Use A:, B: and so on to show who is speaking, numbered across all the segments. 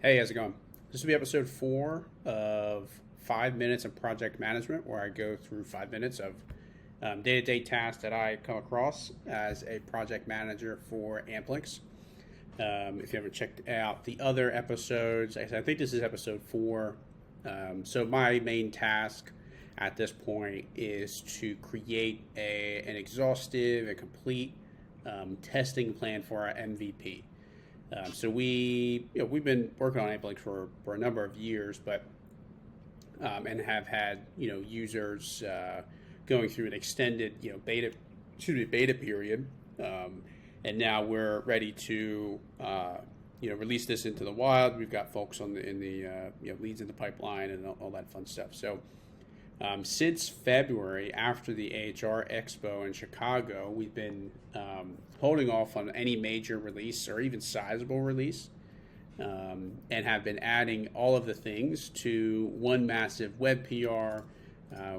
A: Hey, how's it going? This will be episode 4 of 5 minutes of project management, where I go through 5 minutes of day-to-day tasks that I come across as a project manager for Amplinks. If you haven't checked out the other episodes, I think this is episode 4. So my main task at this point is to create an exhaustive and complete testing plan for our MVP. So we've been working on Amplinks for a number of years, but and have had users going through an extended beta period, and now we're ready to release this into the wild. We've got folks in the leads in the pipeline and all that fun stuff. So since February, after the AHR Expo in Chicago, we've been holding off on any major release or even sizable release, and have been adding all of the things to one massive web PR.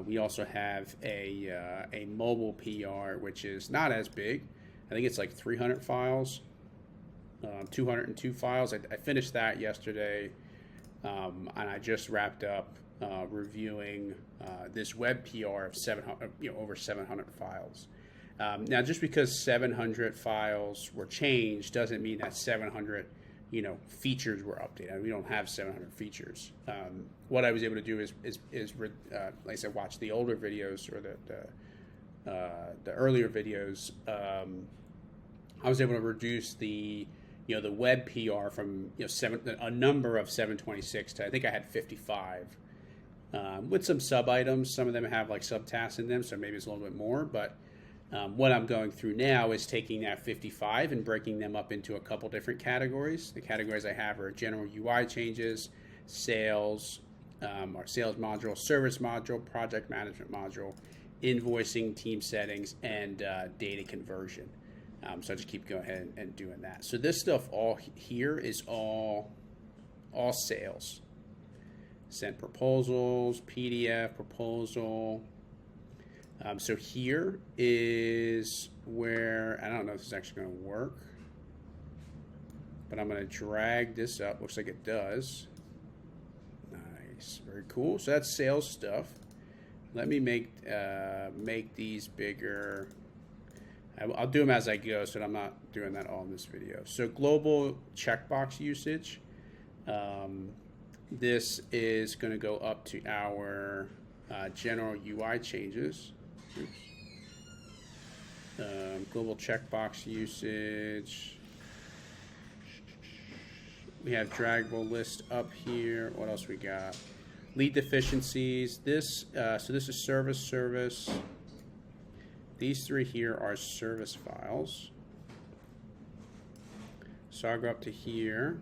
A: We also have a mobile PR, which is not as big. I think it's like 300 files, 202 files. I finished that yesterday, and I just wrapped up reviewing this web PR of 700, over 700 files. Now, just because 700 files were changed doesn't mean that 700, features were updated. We don't have 700 features. What I was able to do is like I said, watch the older videos or the earlier videos. I was able to reduce the web PR from a number of 726 to, I think I had 55. With some sub items. Some of them have like subtasks in them, so maybe it's a little bit more. But what I'm going through now is taking that 55 and breaking them up into a couple different categories. The categories I have are general UI changes, sales, our sales module, service module, project management module, invoicing, team settings, and data conversion. So I just keep going ahead and doing that. So this stuff all here is all sales. Sent proposals, PDF proposal. So here is where, I don't know if this is actually going to work, but I'm going to drag this up. Looks like it does. Nice, very cool. So that's sales stuff. Let me make these bigger. I'll do them as I go, so that I'm not doing that all in this video. So global checkbox usage. This is going to go up to our general UI changes. Global checkbox usage. We have draggable list up here. What else we got? Lead deficiencies. So this is service. These three here are service files. So I'll go up to here.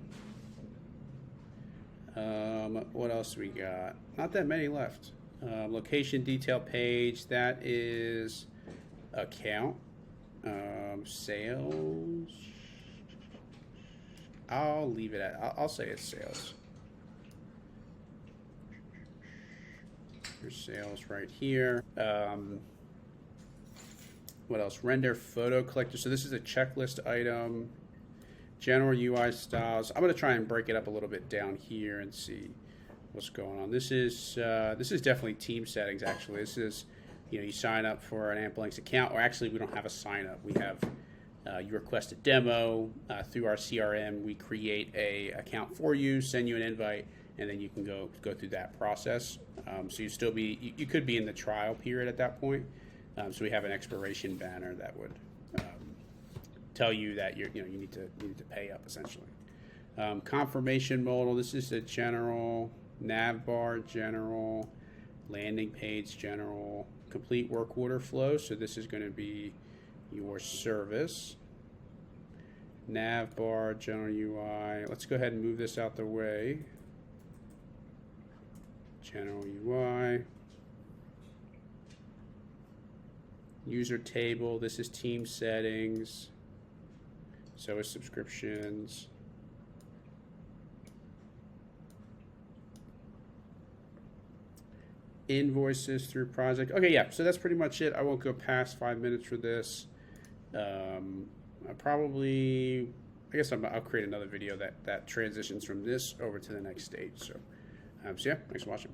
A: What else we got? Not that many left. Location detail page, that is account. Sales, I'll leave it at, I'll say it's sales. Here's sales right here. What else? Render photo collector. So this is a checklist item. General UI styles. I'm going to try and break it up a little bit down here and see what's going on. This is definitely team settings. Actually, this is you sign up for an Amplinks account, or actually we don't have a sign up. We have you request a demo through our CRM. We create a account for you, send you an invite, and then you can go through that process. So you could be in the trial period at that point. So we have an expiration banner that would tell you that you need to pay up essentially. Confirmation modal. This is the general nav bar, general landing page, general complete work order flow. So this is going to be your service. Nav bar, general UI. Let's go ahead and move this out the way. General UI. User table. This is team settings. So is subscriptions. Invoices through project. Okay, yeah, so that's pretty much it. I won't go past 5 minutes for this. I probably I guess I'll create another video that transitions from this over to the next stage. So, so yeah, thanks for watching.